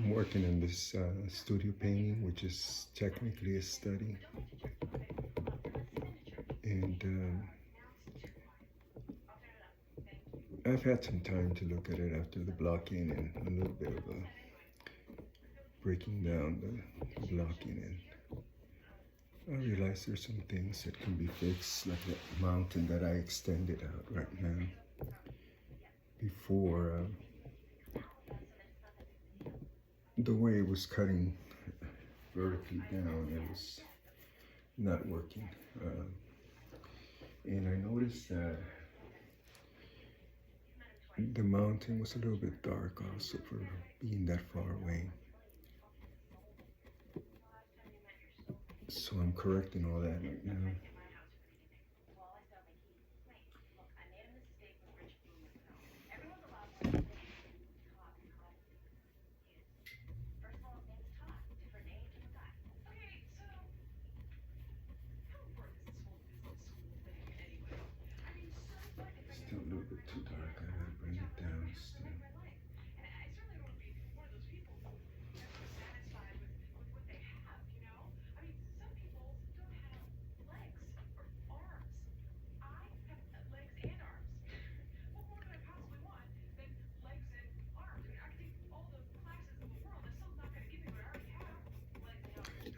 I'm working on this studio painting, which is technically a study. And I've had some time to look at it after the blocking and a little bit of breaking down the blocking. And I realize there's some things that can be fixed, like that mountain that I extended out right now. Before, the way it was cutting vertically down, it was not working. And I noticed that the mountain was a little bit dark also for being that far away. So I'm correcting all that right now. Still a little bit too dark. I gotta bring it down still.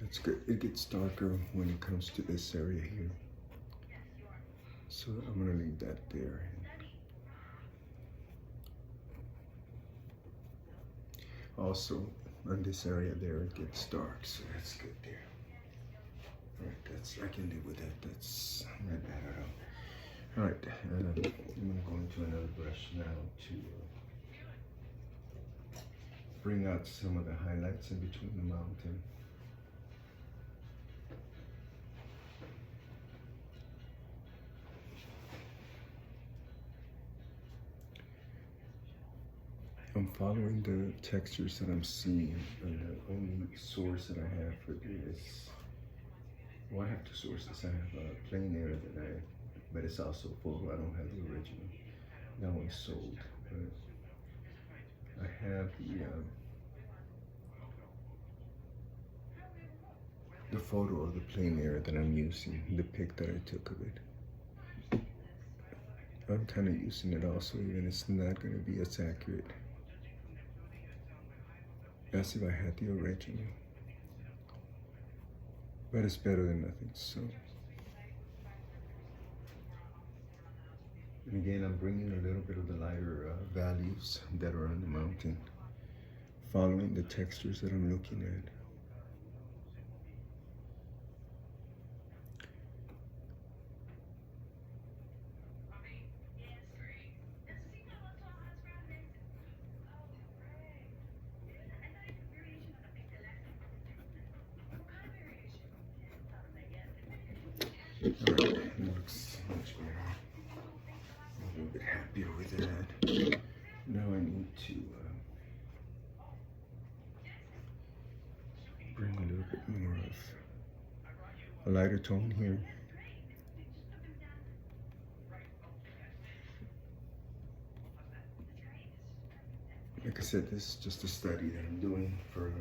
That's good. It gets darker when it comes to this area here. So I'm gonna leave that there. Also, on this area there, it gets dark, so that's good there. All right, I can live with that. That's not bad at all. All right, I'm gonna go into another brush now to bring out some of the highlights in between the mountain. I'm following the textures that I'm seeing, and the only source that I have for this, well, I have two sources. I have a plain air but it's also full. I don't have the original. That one's sold. But I have the photo of the plain air that I'm using, the pic that I took of it. I'm kind of using it also, even it's not going to be as accurate as if I had the original, but it's better than nothing. So, and again, I'm bringing a little bit of the lighter values that are on the mountain, following the textures that I'm looking at. All right, it looks much better. I'm a little bit happier with that. Now I need to bring a little bit more of a lighter tone here. Like I said, this is just a study that I'm doing for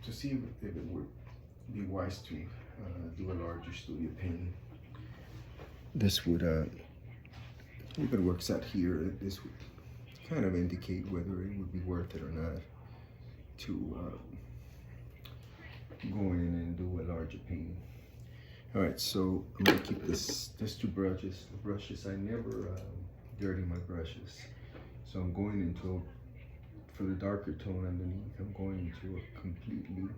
to see if it would be wise to do a larger studio painting. This would, if it works out here, this would kind of indicate whether it would be worth it or not to go in and do a larger painting. All right, so I'm gonna keep this two brushes. The brushes, I never dirty my brushes. So I'm going into, for the darker tone underneath, I'm going into a completely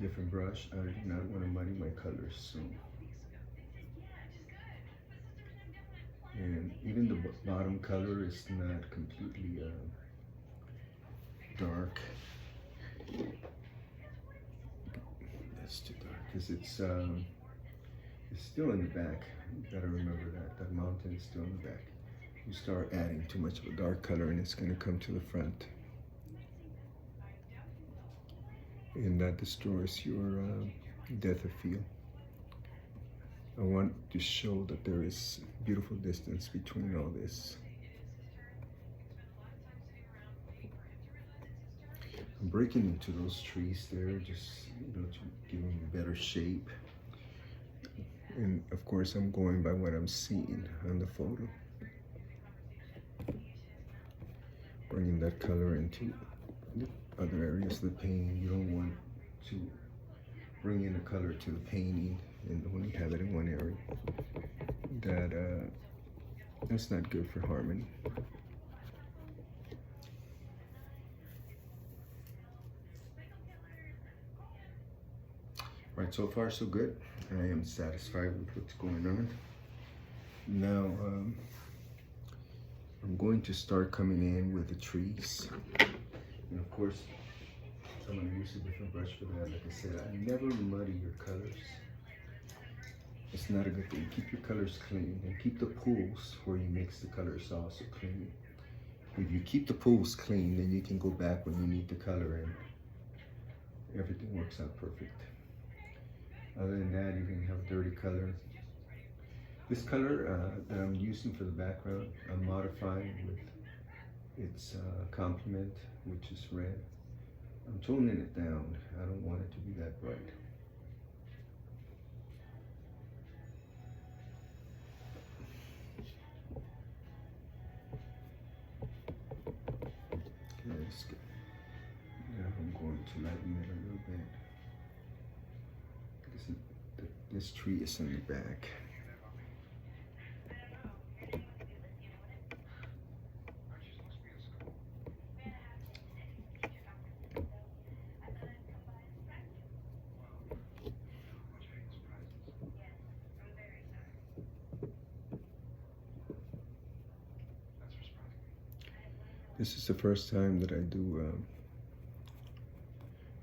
different brush. I do not want to muddy my colors. So, and even the bottom color is not completely dark. That's too dark because it's still in the back. You gotta remember that mountain is still in the back. You start adding too much of a dark color and it's gonna come to the front. And that destroys your depth of field. I want to show that there is beautiful distance between all this. I'm breaking into those trees there, just, you know, to give them a better shape. And of course, I'm going by what I'm seeing on the photo. Bringing that color into the other areas of the painting. You don't want to bring in a color to the painting and only have it in one area. That's not good for harmony. Right, so far so good. I am satisfied with what's going on. Now, I'm going to start coming in with the trees. And of course, I'm going to use a different brush for that. Like I said, I never muddy your colors. It's not a good thing. Keep your colors clean and keep the pools where you mix the colors also clean. If you keep the pools clean, then you can go back when you need the color and everything works out perfect. Other than that, you can have dirty color. This color that I'm using for the background, I'm modifying with its complement, which is red. I'm toning it down. I don't want it to be that bright. Okay, that's good. Now I'm going to lighten it a little bit. This tree is in the back. This is the first time that I do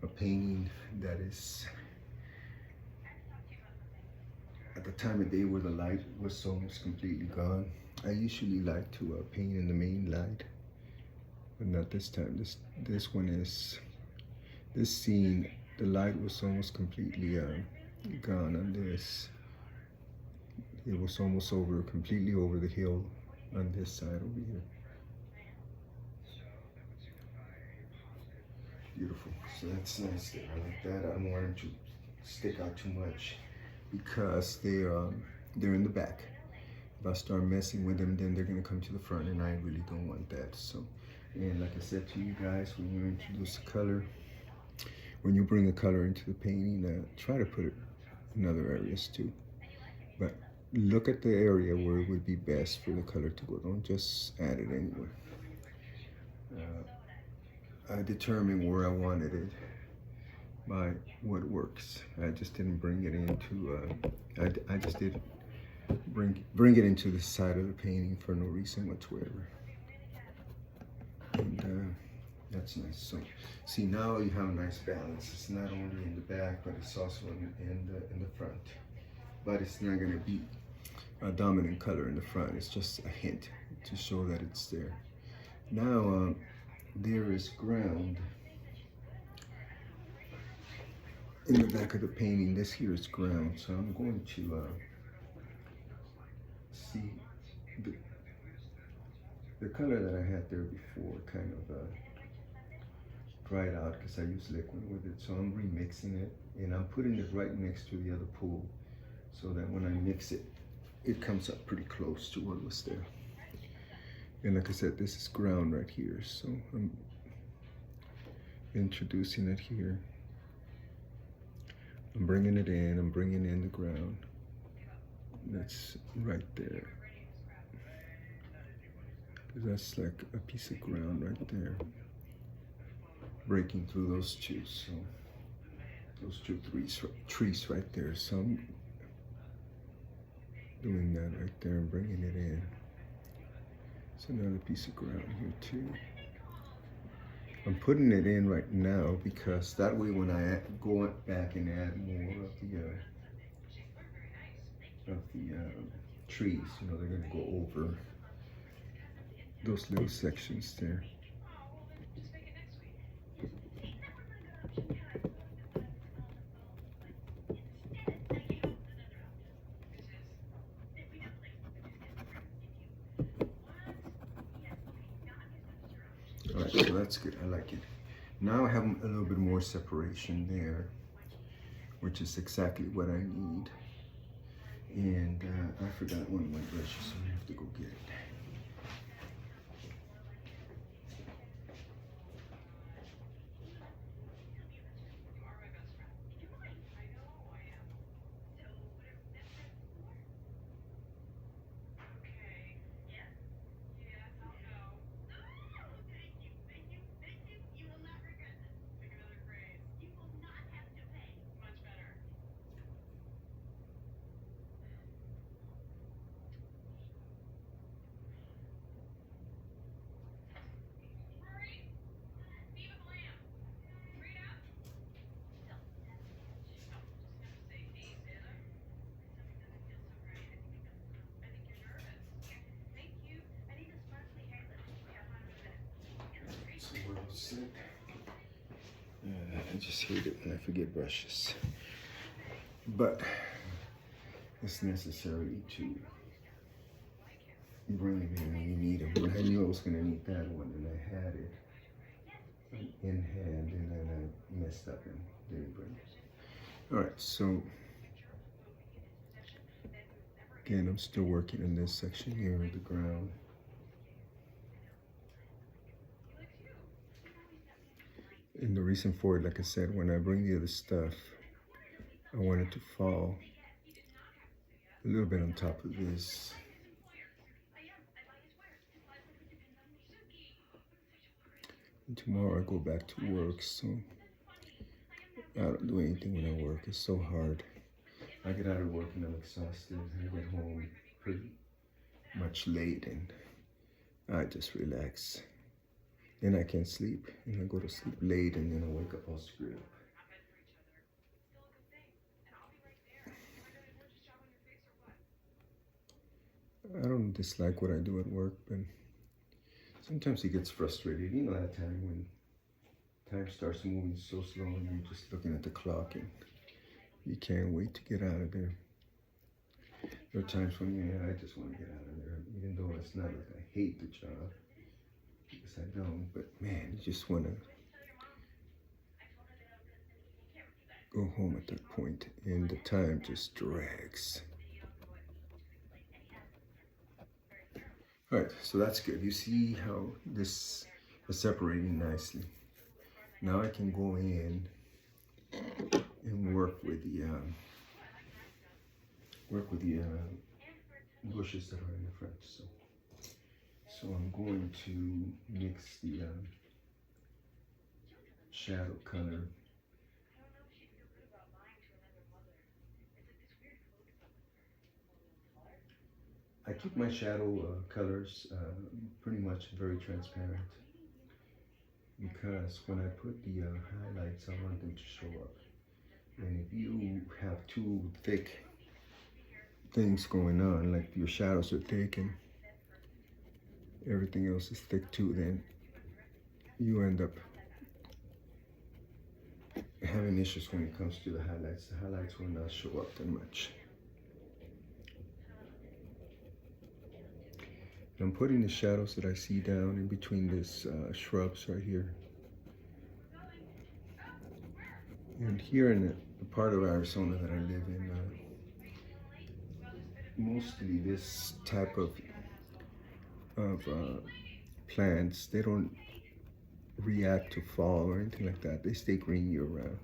a painting that is at the time of day where the light was almost completely gone. I usually like to paint in the main light, but not this time. This one is, this scene, the light was almost completely gone on this. It was almost completely over the hill on this side over here. Beautiful. So that's nice there. I like that. I don't want them to stick out too much because they're in the back. If I start messing with them, then they're gonna come to the front, and I really don't want that. So, and like I said to you guys, when you introduce the color, when you bring the color into the painting, try to put it in other areas too. But look at the area where it would be best for the color to go. Don't just add it anywhere. I determined where I wanted it by what works. I just didn't bring it into, I just did bring it into the side of the painting for no reason whatsoever. And that's nice. So see, now you have a nice balance. It's not only in the back, but it's also in the front. But it's not gonna be a dominant color in the front. It's just a hint to show that it's there. Now, there is ground in the back of the painting. This here is ground, so I'm going to see the color that I had there before kind of dried out because I used liquid with it. So I'm remixing it, and I'm putting it right next to the other pool so that when I mix it, it comes up pretty close to what was there. And like I said, this is ground right here, so I'm introducing it here. I'm bringing it in, I'm bringing in the ground. That's right there. That's like a piece of ground right there. Breaking through those two, so those two trees right there. So I'm doing that right there and bringing it in. It's another piece of ground here too. I'm putting it in right now because that way when I go back and add more of the trees, you know, they're gonna go over those little sections there. All right, so that's good. I like it. Now I have a little bit more separation there, which is exactly what I need. And I forgot one of my brushes, so I have to go get it. So we're all set. I just hate it when I forget brushes. But it's necessary to bring it in when you need them. But I knew I was going to need that one, and I had it in hand, and then I messed up and didn't bring it. All right, so again, I'm still working in this section here of the ground. And the reason for it, like I said, when I bring the other stuff, I want it to fall a little bit on top of this. And tomorrow I go back to work, so I don't do anything when I work. It's so hard. I get out of work and I'm exhausted. I get home pretty much late and I just relax. Then I can't sleep, and I go to sleep late, and then I wake up all screwed up. I don't dislike what I do at work, but sometimes it gets frustrated. You know that time when time starts moving so slow and you're just looking at the clock and you can't wait to get out of there. There are times when, I just want to get out of there, even though it's not like I hate the job. Because I don't, but man, you just want to go home at that point, and the time just drags. All right, so that's good. You see how this is separating nicely. Now I can go in and work with the bushes that are in the front. So I'm going to mix the shadow color. I keep my shadow colors pretty much very transparent, because when I put the highlights, I want them to show up. And if you have too thick things going on, like your shadows are thick and everything else is thick too, then you end up having issues when it comes to the highlights. The highlights will not show up that much. I'm putting the shadows that I see down in between these shrubs right here. And here in the part of Arizona that I live in, mostly this type of plants, they don't react to fall or anything like that. They stay green year round.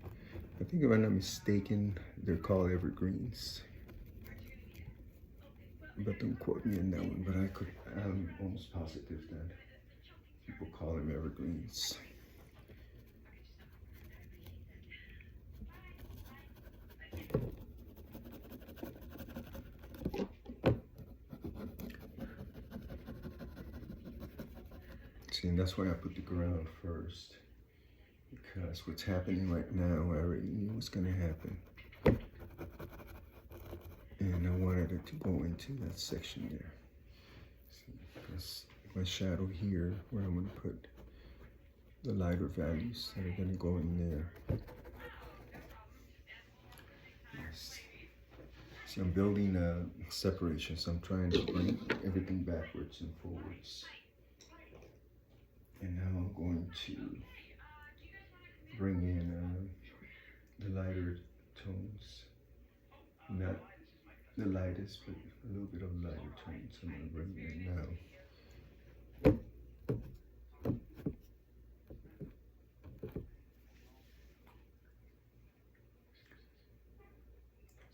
I think if I'm not mistaken, they're called evergreens. But don't quote me on that one, but I'm almost positive that people call them evergreens. See, and that's why I put the ground first, because what's happening right now, I already knew what's gonna happen. And I wanted it to go into that section there. See, that's my shadow here, where I'm gonna put the lighter values that are gonna go in there. Yes. See, I'm building a separation, so I'm trying to bring everything backwards and forwards. And now I'm going to bring in the lighter tones, not the lightest, but a little bit of lighter tones. I'm gonna bring in now.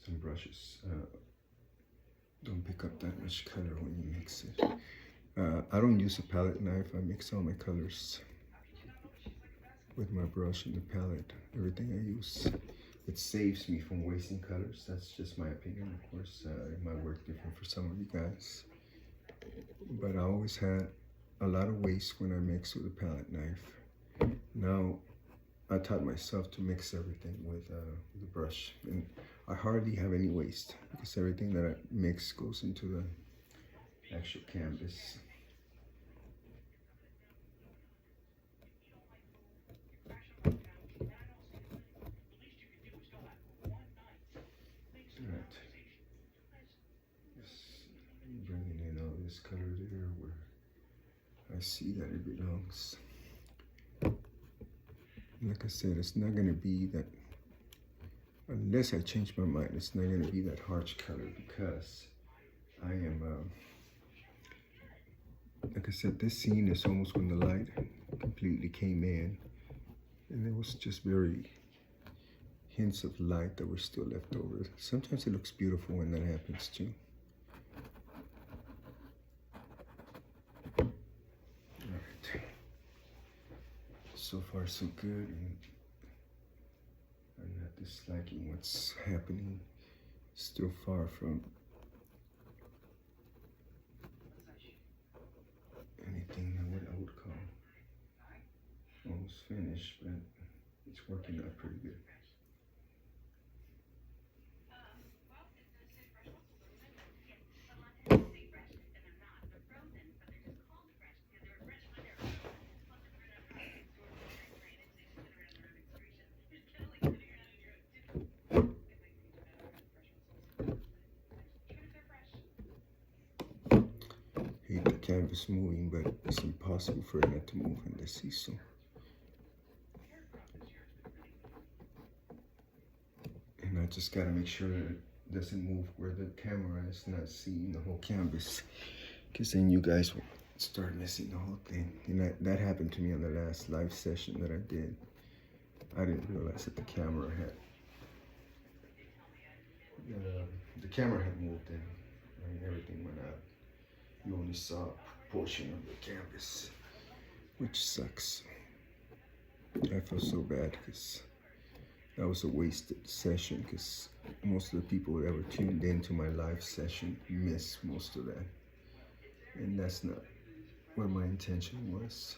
Some brushes don't pick up that much color when you mix it. I don't use a palette knife. I mix all my colors with my brush and the palette. Everything I use. It saves me from wasting colors. That's just my opinion, of course. It might work different for some of you guys. But I always had a lot of waste when I mix with a palette knife. Now, I taught myself to mix everything with the brush. And I hardly have any waste because everything that I mix goes into the actual canvas. Right. Just bringing in all this color there where I see that it belongs. Like I said, it's not going to be that, unless I change my mind, it's not going to be that harsh color because I am, like I said, this scene is almost when the light completely came in and there was just very hints of light that were still left over. Sometimes it looks beautiful when that happens too. So far so good, and I'm not disliking what's happening. Still far from anything that what I would call almost finished, but it's working out pretty good. Hate the canvas moving, but it's impossible for it not to move in this easel. And I just gotta make sure that it doesn't move where the camera is not seeing the whole canvas, because then you guys will start missing the whole thing. And that happened to me on the last live session that I did. I didn't realize that the camera had moved and everything went out. You only saw a portion of the canvas, which sucks. I feel so bad because that was a wasted session, because most of the people that ever tuned into my live session missed most of that. And that's not what my intention was.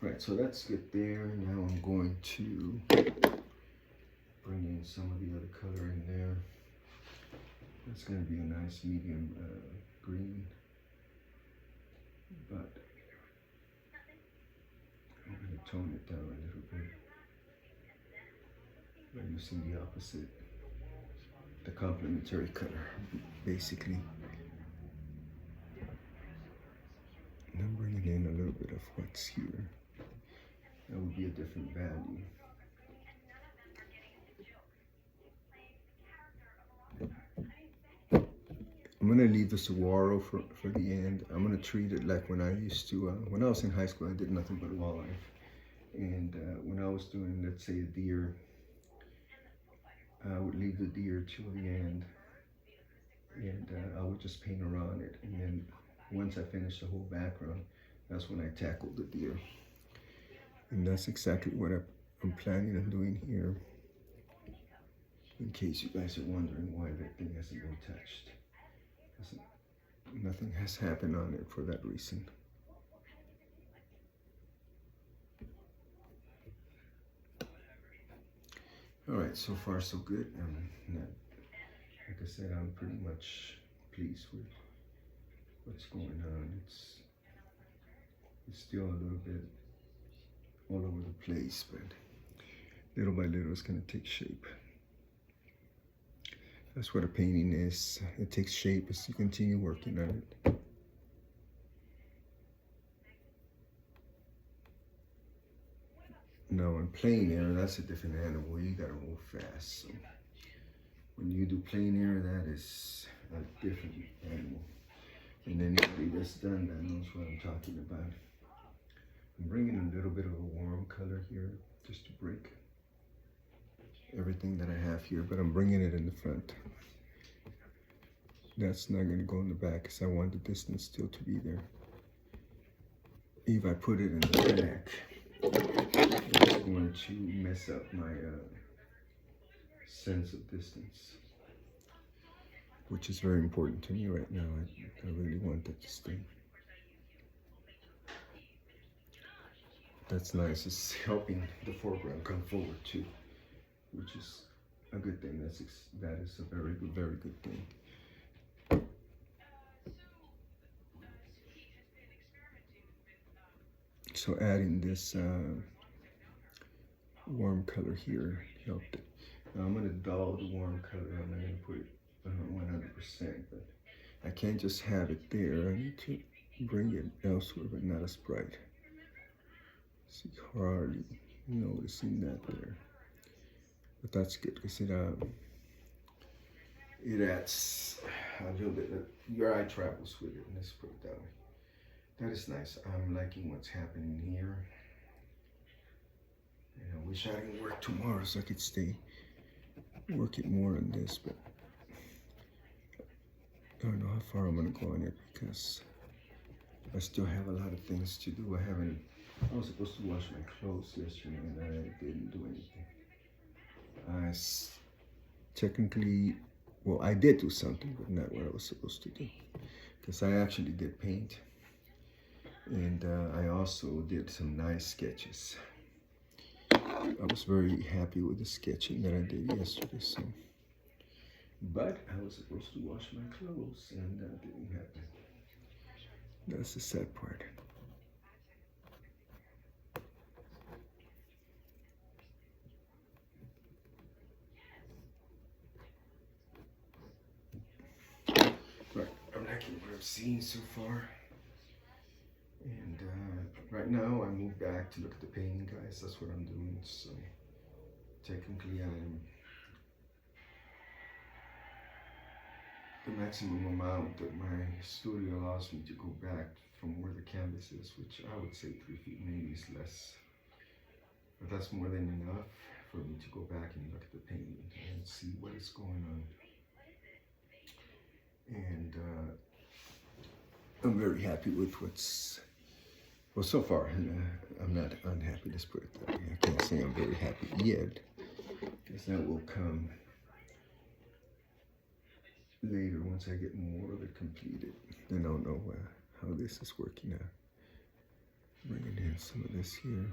Right, so that's good there. Now I'm going to bring in some of the other color in there. It's going to be a nice medium green, but I'm going to tone it down a little bit by using the opposite, the complementary color, basically. And I'm bringing in a little bit of what's here. That would be a different value. I'm gonna leave the saguaro for the end. I'm gonna treat it like when I used to, when I was in high school, I did nothing but wildlife. And when I was doing, let's say, a deer, I would leave the deer till the end. And I would just paint around it. And then once I finished the whole background, that's when I tackled the deer. And that's exactly what I'm planning on doing here. In case you guys are wondering why that thing hasn't been touched. Nothing has happened on it for that reason. All right, so far so good. Like I said, I'm pretty much pleased with what's going on. It's still a little bit all over the place, but little by little it's gonna take shape. That's what a painting is. It takes shape as you continue working on it. Now in plein air, that's a different animal. You gotta move fast. So when you do plein air, that is a different animal. And anybody that's done that knows what I'm talking about. I'm bringing a little bit of a warm color here just to break everything that I have here, but I'm bringing it in the front. That's not going to go in the back because I want the distance still to be there. If I put it in the back, it's going to mess up my sense of distance, which is very important to me right now. I really want that to stay. That's nice. It's helping the foreground come forward too, which is a good thing. That is a very good thing. So adding this warm color here helped it. Now I'm going to dull the warm color. I'm not going to put it 100%, but I can't just have it there. I need to bring it elsewhere, but not as bright. See, hardly noticing that there, but that's good because it adds a little bit. Your eye travels with it. Let's put it that way. That is nice. I'm liking what's happening here. And I wish I didn't work tomorrow so I could stay working more on this, but I don't know how far I'm gonna go on it because I still have a lot of things to do. I was supposed to wash my clothes yesterday and I didn't do anything. Technically, well, I did do something, but not what I was supposed to do. Because I actually did paint. And I also did some nice sketches. I was very happy with the sketching that I did yesterday. So, but I was supposed to wash my clothes and that didn't happen. That's the sad part. Right, I'm liking what I've seen so far. And right now I moved back to look at the painting, guys. That's what I'm doing. So technically the maximum amount that my studio allows me to go back from where the canvas is, which I would say 3 feet, maybe is less. But that's more than enough for me to go back and look at the painting and see what is going on. And I'm very happy with well, so far. I'm not unhappy, let's put it that way. I can't say I'm very happy yet, because that will come later once I get more of it completed. Then I'll know how this is working out. Bringing in some of this here.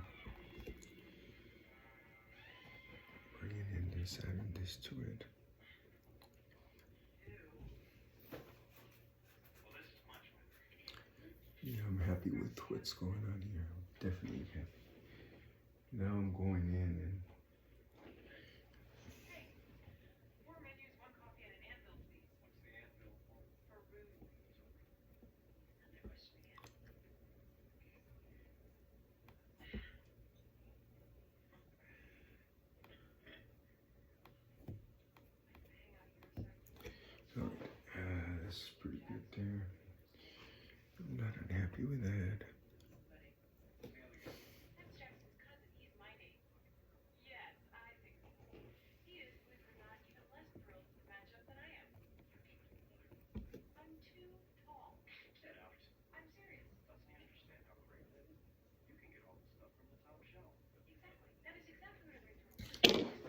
Bringing in this, adding this to it. Yeah, I'm happy with what's going on here. I'm definitely happy. Now I'm going in and that's pretty good there. I'm not unhappy with that.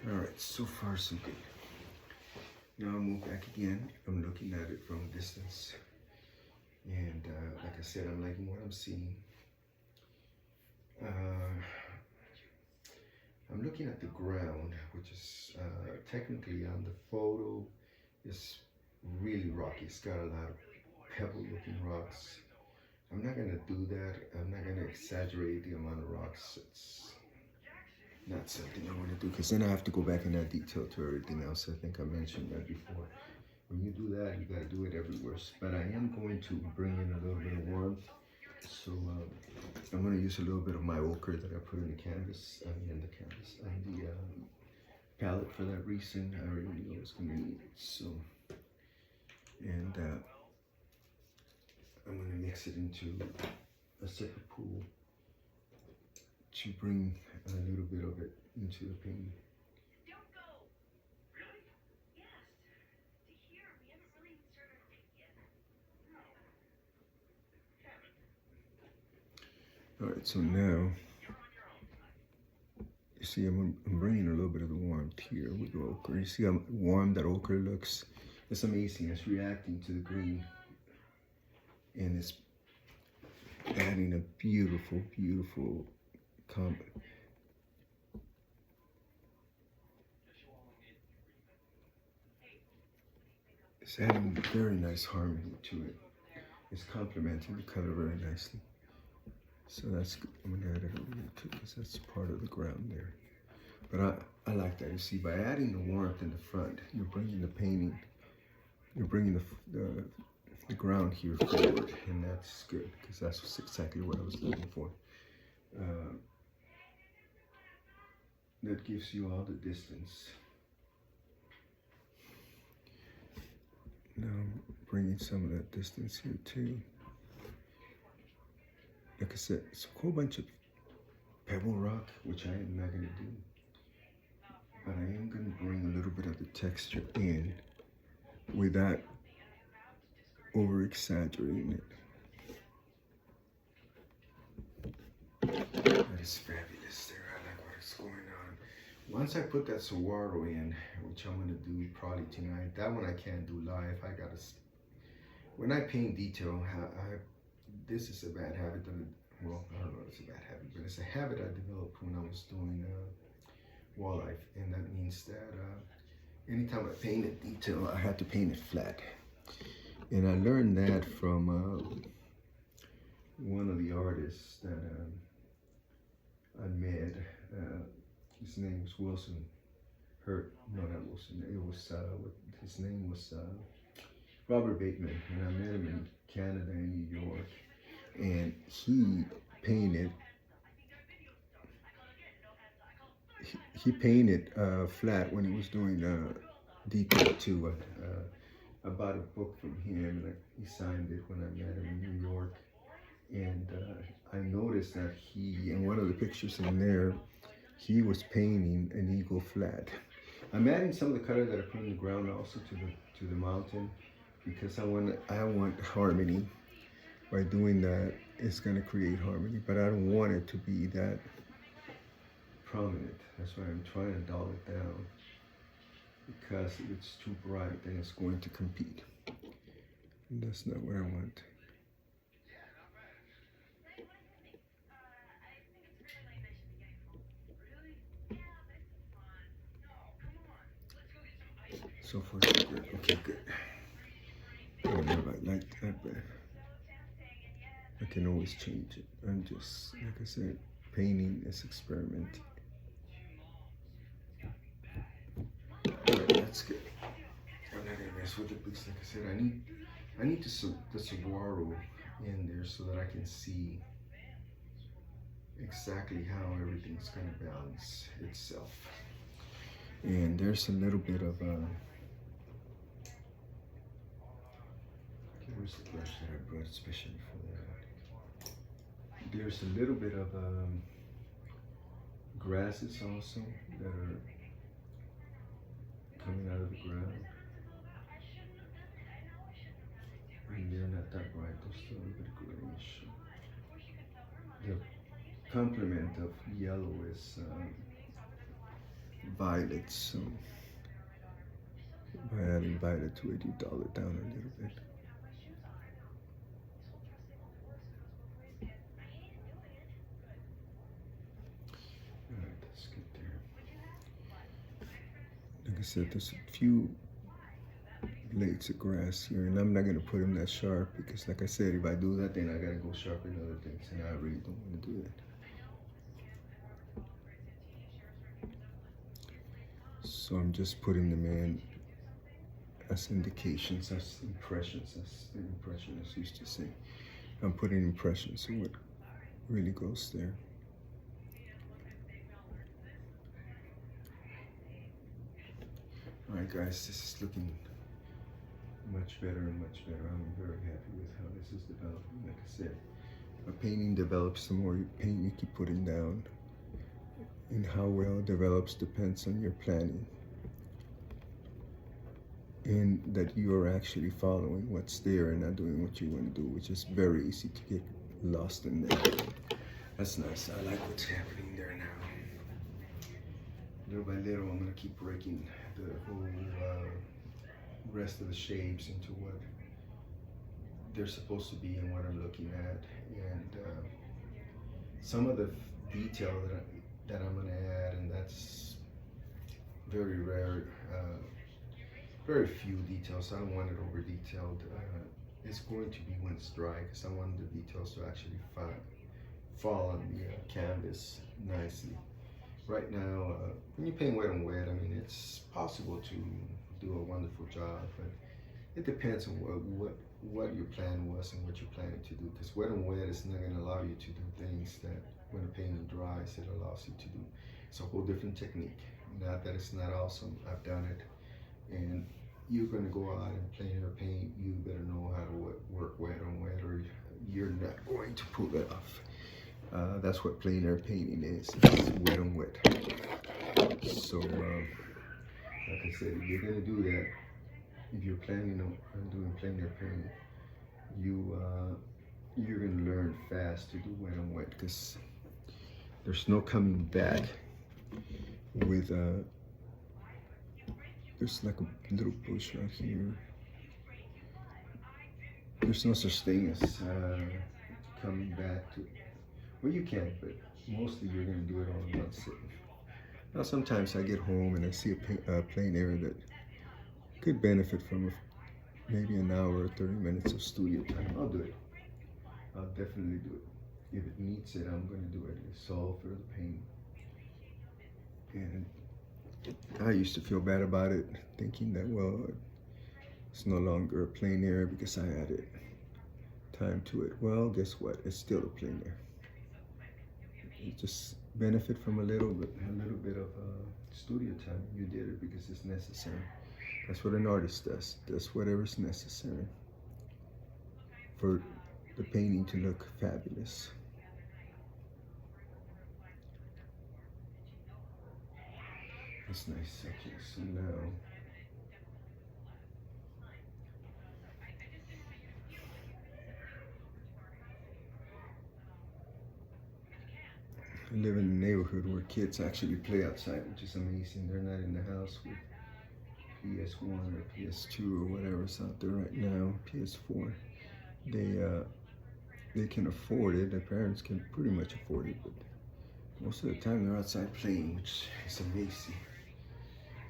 All right, so far so good. Now I'll move back again. I'm looking at it from a distance. And like I said, I'm liking what I'm seeing. I'm looking at the ground, which is technically on the photo is really rocky. It's got a lot of pebble-looking rocks. I'm not gonna do that. I'm not gonna exaggerate the amount of rocks. It's not something I want to do, because then I have to go back and add detail to everything else. I think I mentioned that before. When you do that, you gotta do it everywhere. But I am going to bring in a little bit of warmth So I'm going to use a little bit of my ochre that I put in the canvas, and the palette for that reason. I already knew I was going to need it. So, and I'm going to mix it into a separate pool to bring a little bit of it into the painting. All right, so now, you see I'm bringing a little bit of the warmth here with the ochre. You see how warm that ochre looks? It's amazing. It's reacting to the green. And it's adding a beautiful, beautiful it's adding very nice harmony to it. It's complementing the color very nicely. So that's good. I'm gonna add it over here too, because that's part of the ground there. But I like that. You see, by adding the warmth in the front, you're bringing the painting, you're bringing the ground here forward, and that's good, because that's exactly what I was looking for. That gives you all the distance. Now I'm bringing some of that distance here too. Like I said, it's a whole bunch of pebble rock, which I am not going to do. But I am going to bring a little bit of the texture in without over-exaggerating it. That is fabulous there. I like what is going on. Once I put that saguaro in, which I'm going to do probably tonight, that one I can't do live. When I paint detail, this is a bad habit that, well, I don't know if it's a bad habit, but it's a habit I developed when I was doing walleye, and that means that anytime I paint a detail, I had to paint it flat. And I learned that from one of the artists that I met. His name was Wilson Hurt. No, not Wilson. It was his name was Robert Bateman, and I met him in Canada and New York. And he painted flat when he was doing detail too. I bought a book from him, and he signed it when I met him in New York. And I noticed that in one of the pictures in there, he was painting an eagle flat. I'm adding some of the color that I put in the ground also to the mountain, because I want harmony. By doing that, it's going to create harmony, but I don't want it to be that prominent. That's why I'm trying to dull it down, because if it's too bright, then it's going to compete. And that's not what I want. So far, so good. Okay, good. I don't know about like that, but I can always change it. I'm just, like I said, painting is experimenting. Alright, that's good. I'm not gonna mess with it because, like I said, I need the saguaro in there so that I can see exactly how everything's gonna balance itself. And there's a little bit of where's the brush that I brought especially for that? There's a little bit of grasses also that are coming out of the ground. And they're not that bright, they're still a little bit grayish. The complement of yellow is violet, so by adding violet to it, you dull it down a little bit. Alright, that's good there. Like I said, there's a few blades of grass here, and I'm not going to put them that sharp because, like I said, if I do that, then I got to go sharpen other things, and I really don't want to do that. So I'm just putting them in as indications, as impressions, as the impressionists used to say. I'm putting impressions of what really goes there. All right, guys, this is looking much better and much better. I'm very happy with how this is developing. Like I said, a painting develops the more paint you keep putting down, and how well it develops depends on your planning, and that you are actually following what's there and not doing what you want to do, which is very easy to get lost in there. That's nice. I like what's happening there now. Little by little, I'm gonna keep breaking the whole rest of the shapes into what they're supposed to be and what I'm looking at, and some of the detail that I'm gonna add, and that's very rare. Very few details. I don't want it over detailed. It's going to be when it's dry, because I want the details to actually fall on the canvas nicely. Right now, when you paint wet on wet, I mean, it's possible to do a wonderful job, but it depends on what your plan was and what you're planning to do, because wet on wet is not going to allow you to do things that when the painting dries, it allows you to do. It's a whole different technique. Not that it's not awesome. I've done it. And you're going to go out and plein air paint, you better know how to work wet on wet, or you're not going to pull it off. That's what plein air painting is. It's wet on wet. So, like I said, if you're going to do that, if you're planning on doing plein air painting, you're going to learn fast to do wet on wet, because there's no coming back with there's like a little bush right here. There's no such thing as coming back to, well, you can, but mostly you're going to do it all in one sitting. Now sometimes I get home and I see a plein air that could benefit from maybe an hour or 30 minutes of studio time. I'll do it. I'll definitely do it. If it needs it, I'm going to do it. It's all for the paint. And I used to feel bad about it, thinking that, well, it's no longer a plein air because I added time to it. Well, guess what? It's still a plein air. You just benefit from a little bit of studio time. You did it because it's necessary. That's what an artist does. Does whatever's necessary for the painting to look fabulous. That's nice. Okay, so now I live in a neighborhood where kids actually play outside, which is amazing. They're not in the house with PS1 or PS2 or whatever's out there right now, PS4. They can afford it. Their parents can pretty much afford it, but most of the time they're outside playing, which is amazing.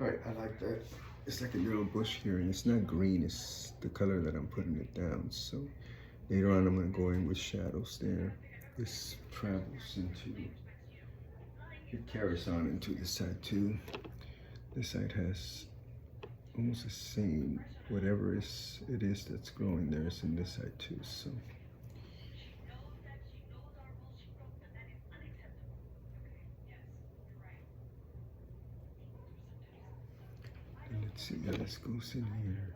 All right, I like that. It's like a little bush here, and it's not green. It's the color that I'm putting it down. So later on, I'm gonna go in with shadows there. This travels into, it carries on into this side too. This side has almost the same, whatever it is that's growing there is in this side too. So let's see how this goes in here.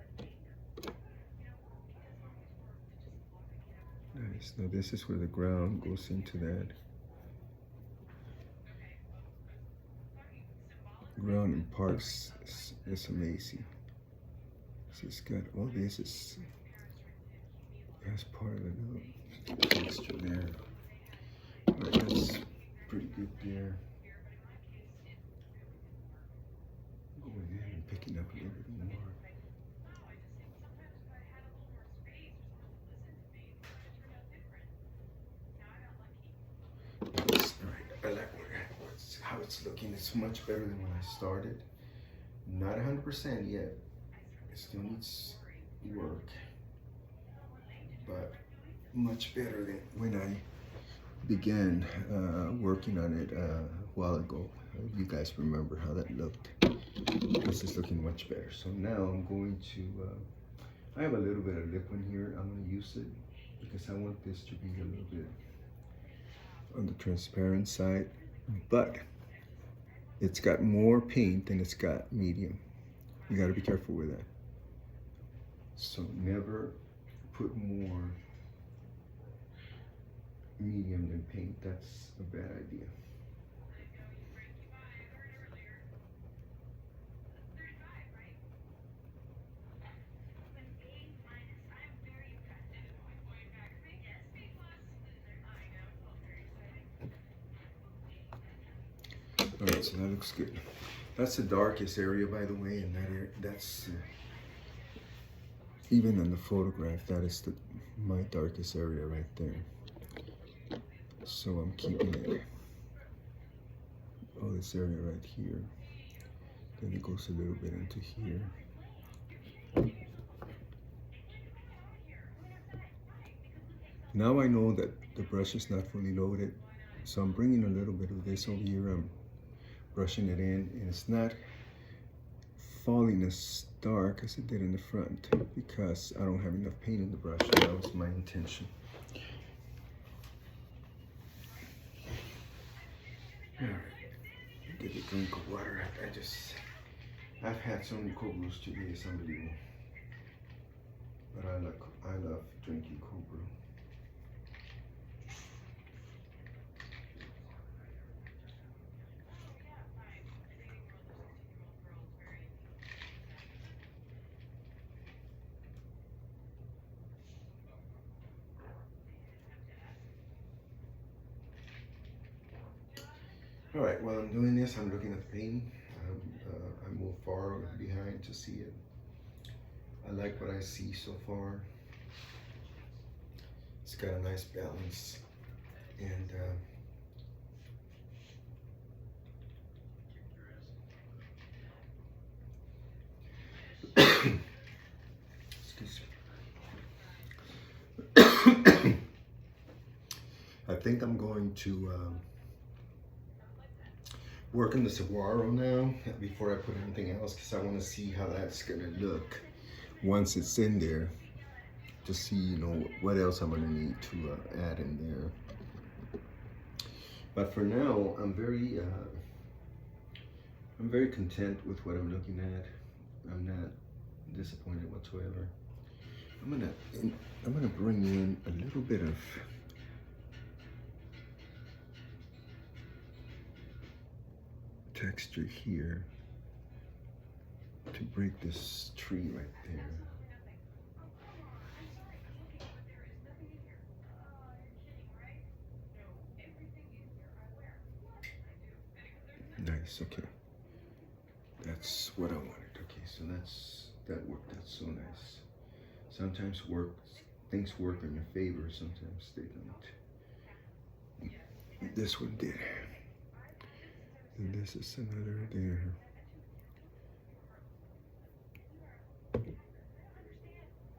Nice. Now this is where the ground goes into that. Ground in parks is amazing. So it's got all this is as part of the texture there. But that's pretty good there. Going in and picking up a little bit more. I like how it's looking. It's much better than when I started. Not 100% yet. It still needs work, but much better than when I began working on it a while ago. You guys remember how that looked. This is looking much better. So now I'm going to, I have a little bit of lip in here. I'm going to use it because I want this to be a little bit on the transparent side, but it's got more paint than it's got medium. You got to be careful with that. So never put more medium than paint. That's a bad idea. All right, so that looks good. That's the darkest area, by the way, and that's even in the photograph, that is my darkest area right there. So I'm keeping it. Oh, this area right here. Then it goes a little bit into here. Now I know that the brush is not fully loaded, so I'm bringing a little bit of this over here. I'm brushing it in, and it's not falling as dark as it did in the front because I don't have enough paint in the brush. That was my intention. All right, get a drink of water. I've had so many cold brews today, it's unbelievable. But I love drinking cold brew. All right, while I'm doing this, I'm looking at the paint. I move far behind to see it. I like what I see so far. It's got a nice balance, and excuse me. I think I'm going to work on the saguaro now before I put anything else, because I want to see how that's gonna look once it's in there, to see, you know, what else I'm gonna need to add in there. But for now, I'm very content with what I'm looking at. I'm not disappointed whatsoever. I'm gonna bring in a little bit of texture here to break this tree right there. Nice, okay. That's what I wanted. Okay, so that worked out so nice. Sometimes things work in your favor, sometimes they don't. This one did. And this is another there.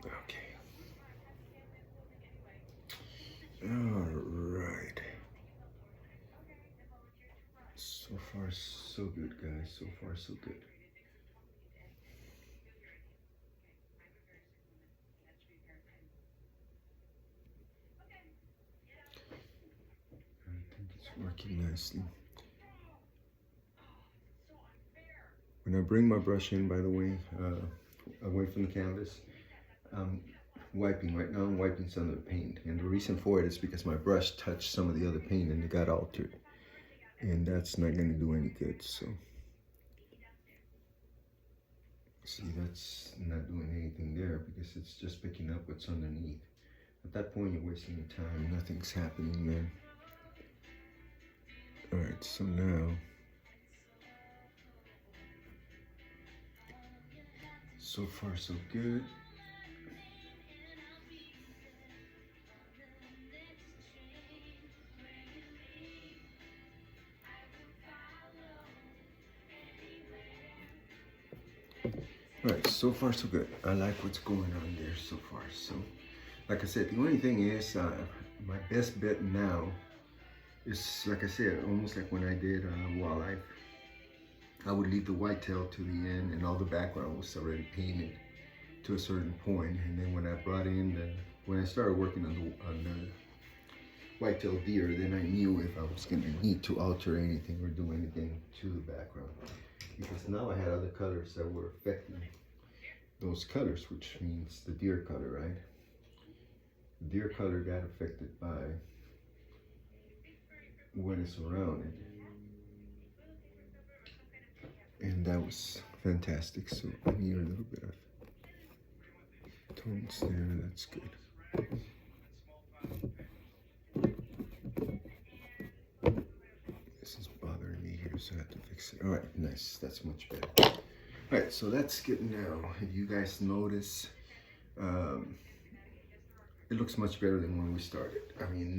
Okay. All right. So far, so good, guys. So far, so good. I think it's working nicely. When I bring my brush in, by the way, away from the canvas, I'm wiping. Right now I'm wiping some of the paint. And the reason for it is because my brush touched some of the other paint and it got altered. And that's not going to do any good, so. See, that's not doing anything there because it's just picking up what's underneath. At that point, you're wasting your time. Nothing's happening there. All right, so now, so far so good. All right, so far so good. I like what's going on there so far. So, like I said, the only thing is, my best bet now is, like I said, almost like when I did Walleye. I would leave the whitetail to the end, and all the background was already painted to a certain point. And then when I brought in when I started working on the white-tailed deer, then I knew if I was going to need to alter anything or do anything to the background, because now I had other colors that were affecting those colors, which means the deer color, right? The deer color got affected by what is around it, and that was fantastic. So I need a little bit of tones there. That's good. This is bothering me here, so I have to fix it. All right, nice. That's much better. All right, so that's good now. If you guys notice, it looks much better than when we started. I mean,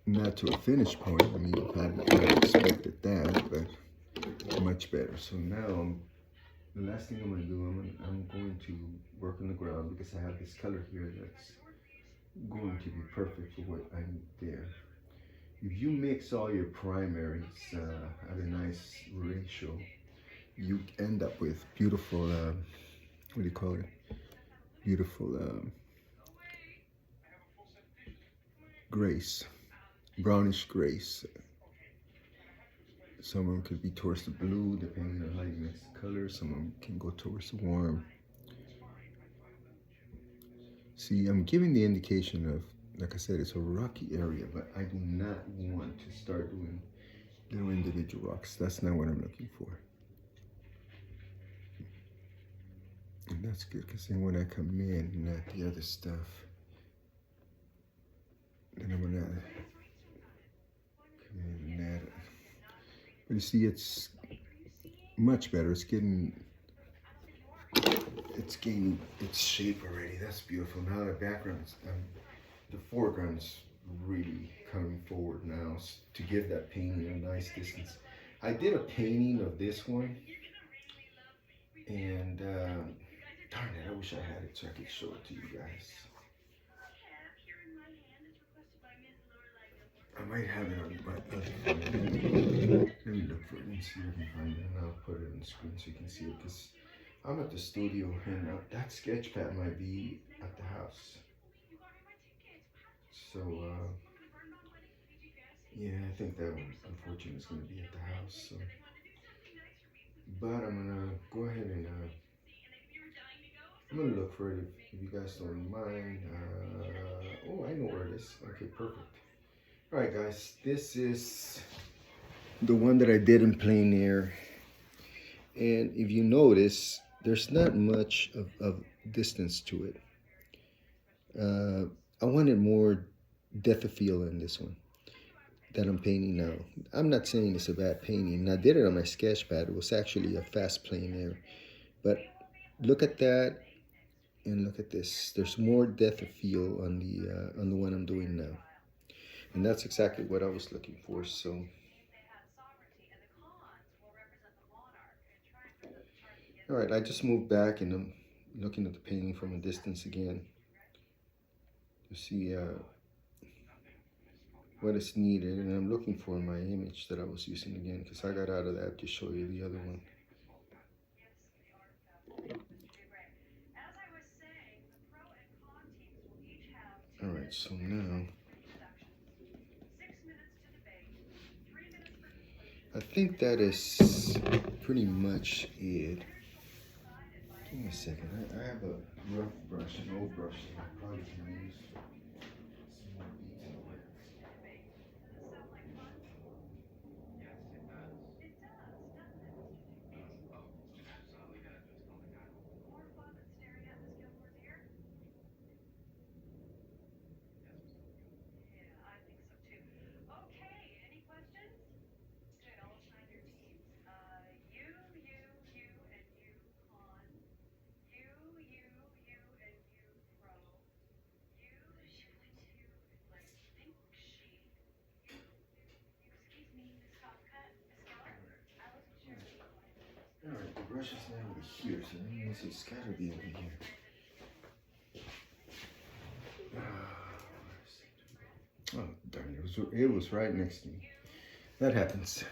not to a finished point. I mean, I expected that, but much better. So now, the last thing I'm going to do, I'm going to work on the ground, because I have this color here that's going to be perfect for what I need there. If you mix all your primaries at a nice ratio, you end up with beautiful, what do you call it? Beautiful grays, brownish grays. Some of them could be towards the blue, depending on how you mix the colors. Some of them can go towards the warm. See, I'm giving the indication of, like I said, it's a rocky area, but I do not want to start doing little individual rocks. That's not what I'm looking for. And that's good, because then when I come in and add the other stuff, then I'm gonna come in and add it. But you see, it's much better. It's gaining its shape already. That's beautiful. Now the background's, the foreground's really coming forward now to give that painting a nice distance. I did a painting of this one, and darn it, I wish I had it so I could show it to you guys. I might have it on my other phone. Let me look for it and see if I can find it, and I'll put it on the screen so you can see it, because I'm at the studio, and that sketch pad might be at the house. So, yeah, I think that one, unfortunately, is going to be at the house. So. But I'm going to go ahead and I'm going to look for it if you guys don't mind. Oh, I know where it is. Okay, perfect. All right, guys, this is the one that I did in plein air. And if you notice, there's not much of distance to it. I wanted more depth of field in this one that I'm painting now. I'm not saying it's a bad painting. I did it on my sketch pad. It was actually a fast plein air. But look at that and look at this. There's more depth of field on the one I'm doing now. And that's exactly what I was looking for. So all right, I just moved back and I'm looking at the painting from a distance again to see what is needed, and I'm looking for my image that I was using again, because I got out of that to show you the other one. All right, so now I think that is pretty much it. Give me a second. I have a rough brush, an old brush that I probably can use some more detail with. All right, the brush is now over here, so that means it's got to be over here. Oh, darn, it was right next to me. That happens.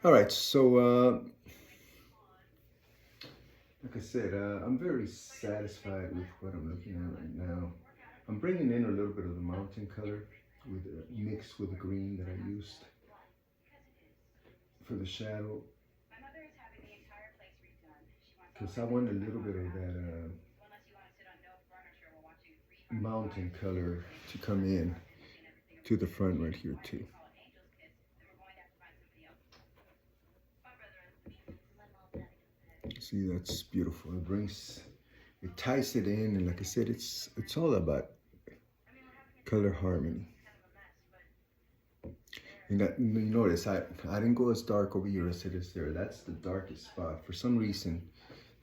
All right, so like I I said, I'm very satisfied with what I'm looking at right now. I'm bringing in a little bit of the mountain color with mixed with the green that I used for the shadow, because I want a little bit of that mountain color to come in to the front right here too. See, that's beautiful. It ties it in, and like I said, it's all about color harmony. And that, you notice I didn't go as dark over here as it is there. That's the darkest spot. For some reason,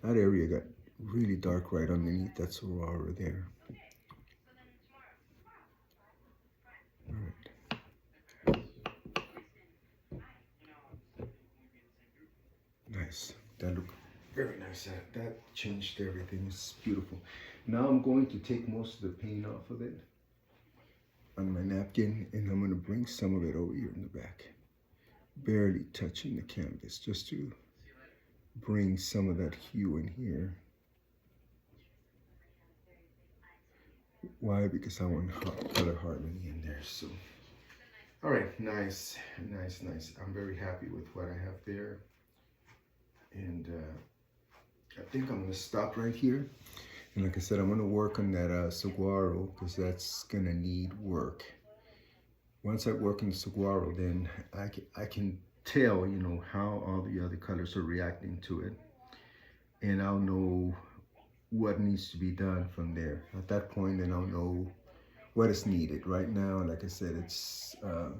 that area got really dark right underneath that saguaro there. All right. Nice. That looked very nice. That changed everything. It's beautiful. Now I'm going to take most of the paint off of it on my napkin, and I'm going to bring some of it over here in the back, barely touching the canvas, just to bring some of that hue in here. Why? Because I want color harmony in there. So, all right, nice. I'm very happy with what I have there, and I think I'm going to stop right here. And like I said, I'm going to work on that saguaro, because that's going to need work. Once I work on the saguaro, then I can tell, you know, how all the other colors are reacting to it. And I'll know what needs to be done from there. At that point, then I'll know what is needed. Right now, like I said, it's a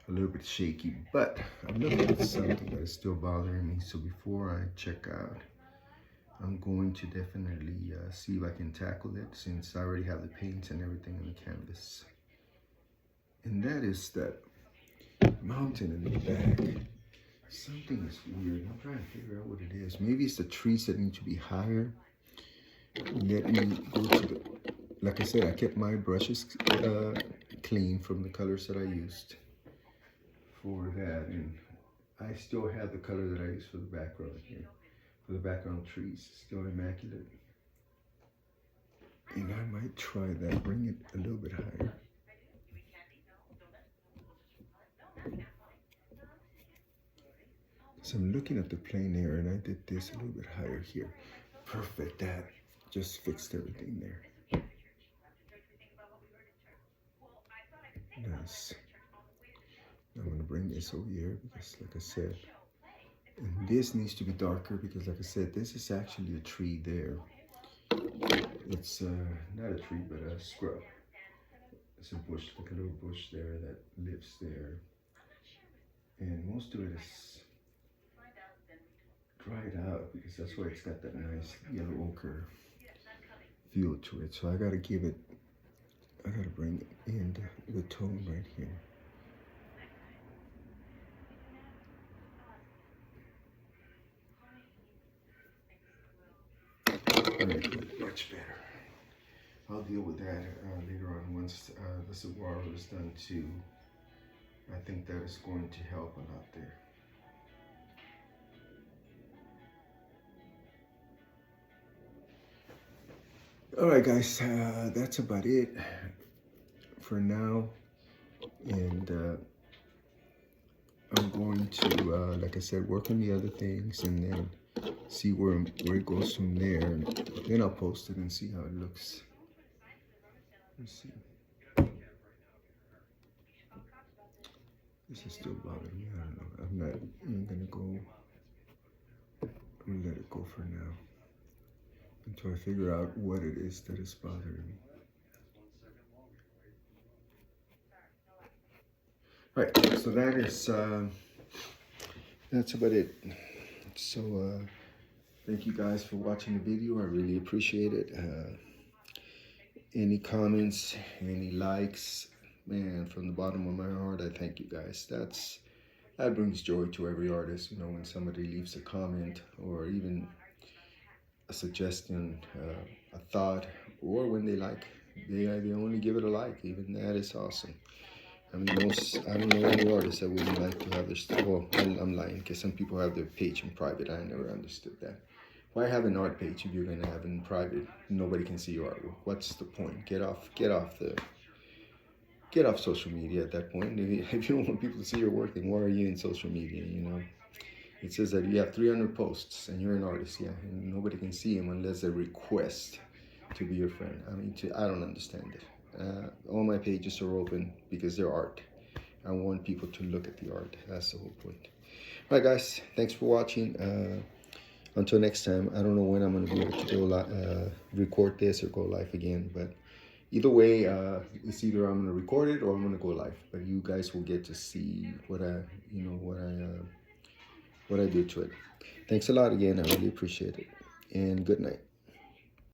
little bit shaky, but I'm looking at something that is still bothering me. So before I check out, I'm going to definitely see if I can tackle it, since I already have the paints and everything on the canvas. And that is that mountain in the back. Something is weird. I'm trying to figure out what it is. Maybe it's the trees that need to be higher. Let me go to the, like I said, I kept my brushes clean from the colors that I used for that. And I still have the color that I used for the background here. For the background trees, still immaculate. And I might try that, bring it a little bit higher. So I'm looking at the plein air, and I did this a little bit higher here. Perfect, that just fixed everything there. Nice. I'm gonna bring this over here, because like I said, and this needs to be darker, because like I said, this is actually a tree there. It's not a tree, but a scrub. It's a bush, like a little bush there that lives there. And most of it is dried out, because that's why it's got that nice yellow ochre feel to it. So I gotta bring in the tone right here. All right, much better. I'll deal with that later on once the saguaro is done too. I think that is going to help a lot there. All right, guys, that's about it for now. And I'm going to, like I said, work on the other things, and then see where it goes from there. And then I'll post it and see how it looks. Let's see. This is still bothering me. I don't know. I'm not even gonna go. I'm gonna let it go for now, until I figure out what it is that is bothering me. All right, so that is that's about it. So thank you guys for watching the video. I really appreciate it. Any comments, any likes, man, from the bottom of my heart, I thank you guys. That brings joy to every artist, you know, when somebody leaves a comment, or even a suggestion, a thought, or when they like, they only give it a like. Even that is awesome. I mean, I don't know any artist that wouldn't like to have their stuff. Well, I'm lying, because some people have their page in private. I never understood that. Why have an art page if you're gonna have it in private? Nobody can see your artwork. What's the point? Get off social media at that point. If you don't want people to see your work, then why are you in social media? You know, it says that you have 300 posts and you're an artist, yeah, and nobody can see them unless they request to be your friend. I mean, I don't understand it. All my pages are open because they're art. I want people to look at the art. That's the whole point. All right, guys, thanks for watching. Until next time, I don't know when I'm going to be able to go record this or go live again, but either way, it's either I'm going to record it or I'm going to go live. But you guys will get to see what I do to it. Thanks a lot again. I really appreciate it. And good night.